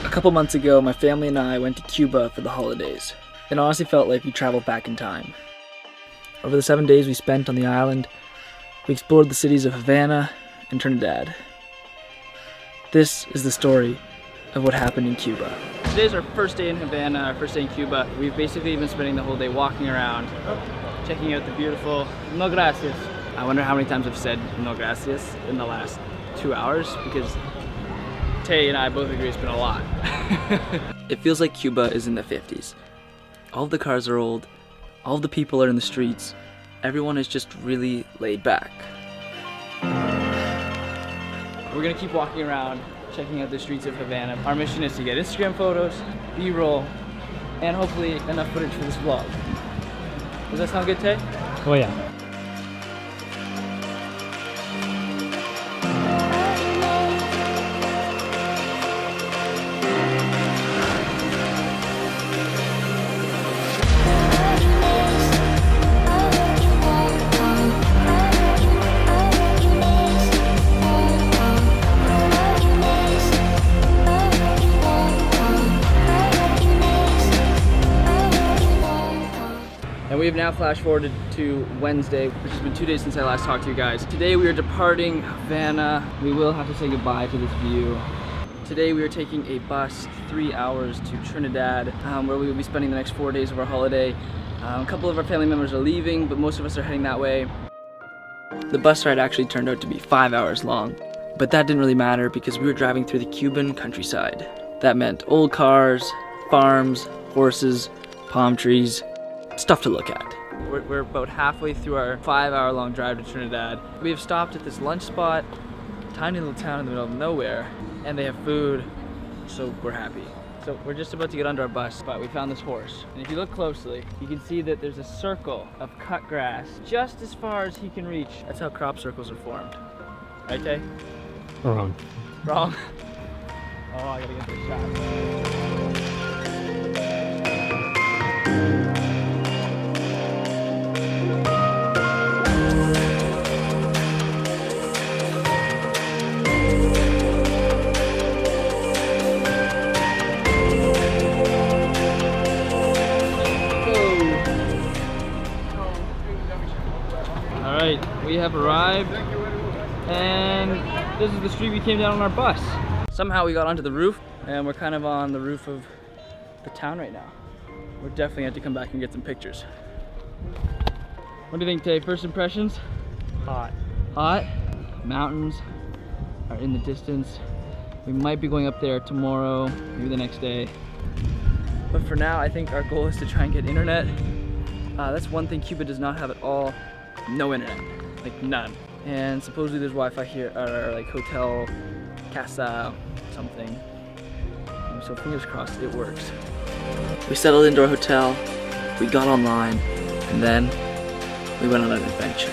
A couple months ago, my family and I went to Cuba for the holidays. It honestly felt like we traveled back in time. Over the 7 days we spent on the island, we explored the cities of Havana and Trinidad. This is the story of what happened in Cuba. Today's our first day in Havana, our first day in Cuba. We've basically been spending the whole day walking around, checking out the beautiful no gracias. I wonder how many times I've said no gracias in the last 2 hours, because Tay and I both agree it's been a lot. It feels like Cuba is in the 50s. All of the cars are old, all of the people are in the streets, everyone is just really laid back. We're gonna keep walking around, checking out the streets of Havana. Our mission is to get Instagram photos, B-roll, and hopefully enough footage for this vlog. Does that sound good, Tay? Oh yeah. And we have now flash forwarded to Wednesday, which has been 2 days since I last talked to you guys. Today we are departing Havana. We will have to say goodbye to this view. Today we are taking a bus 3 hours to Trinidad, where we will be spending the next 4 days of our holiday. A couple of our family members are leaving, but most of us are heading that way. The bus ride actually turned out to be 5 hours long, but that didn't really matter because we were driving through the Cuban countryside. That meant old cars, farms, horses, palm trees, stuff to look at. We're about halfway through our 5 hour long drive to Trinidad. We have stopped at this lunch spot, tiny little town in the middle of nowhere, and they have food, so we're happy. So we're just about to get under our bus, but we found this horse. And if you look closely, you can see that there's a circle of cut grass just as far as he can reach. That's how crop circles are formed. Right, Tay? Wrong. Wrong? Oh, I gotta get this shot. Alright, we have arrived, and this is the street we came down on our bus. Somehow we got onto the roof, and we're kind of on the roof of the town right now. We're definitely have to come back and get some pictures. What do you think, Tay? First impressions? Hot. Hot. Mountains are in the distance. We might be going up there tomorrow, maybe the next day. But for now, I think our goal is to try and get internet. That's one thing Cuba does not have at all. No internet, like none. And supposedly there's Wi-Fi here at our like hotel, casa, something. So fingers crossed it works. We settled into our hotel, we got online, and then we went on an adventure.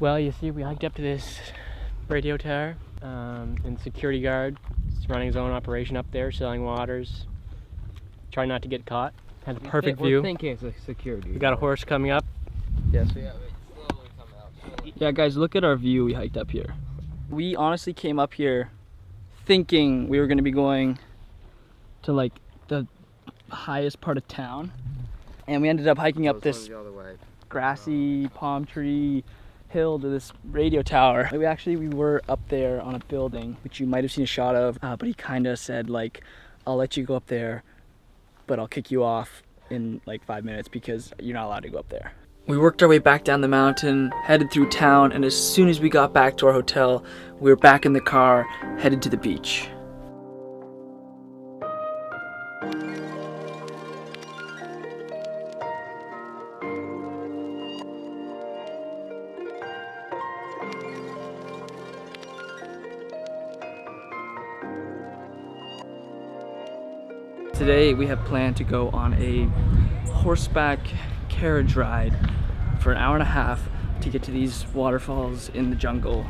Well, you see, we hiked up to this radio tower, and security guard is running his own operation up there, selling waters. Trying not to get caught. Had a perfect view. We're thinking it's a security. We got a horse coming up. Yes. Yeah, wait, slowly come out. Yeah, guys, look at our view we hiked up here. We honestly came up here thinking we were going to be going to like the highest part of town, and we ended up hiking up this grassy palm tree hill to this radio tower. We were up there on a building, which you might have seen a shot of, but he kind of said like, I'll let you go up there, but I'll kick you off in like 5 minutes because you're not allowed to go up there. We worked our way back down the mountain, headed through town, and as soon as we got back to our hotel, we were back in the car, headed to the beach. Today we have planned to go on a horseback carriage ride for an hour and a half to get to these waterfalls in the jungle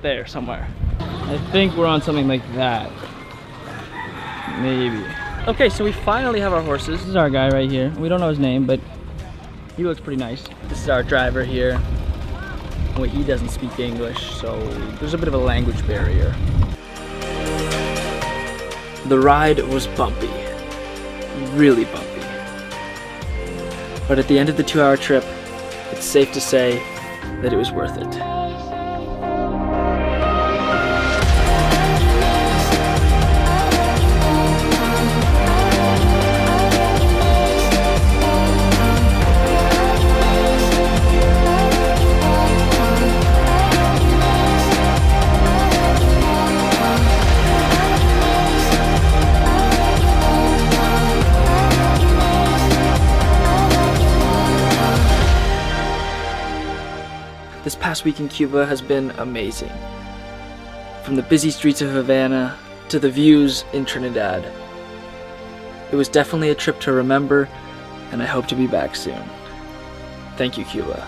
there somewhere. I think we're on something like that. Maybe. Okay, so we finally have our horses. This is our guy right here. We don't know his name, but he looks pretty nice. This is our driver here. Well, he doesn't speak English, so there's a bit of a language barrier. The ride was bumpy. Really bumpy. But at the end of the 2-hour trip, it's safe to say that it was worth it. This past week in Cuba has been amazing. From the busy streets of Havana to the views in Trinidad. It was definitely a trip to remember, and I hope to be back soon. Thank you, Cuba.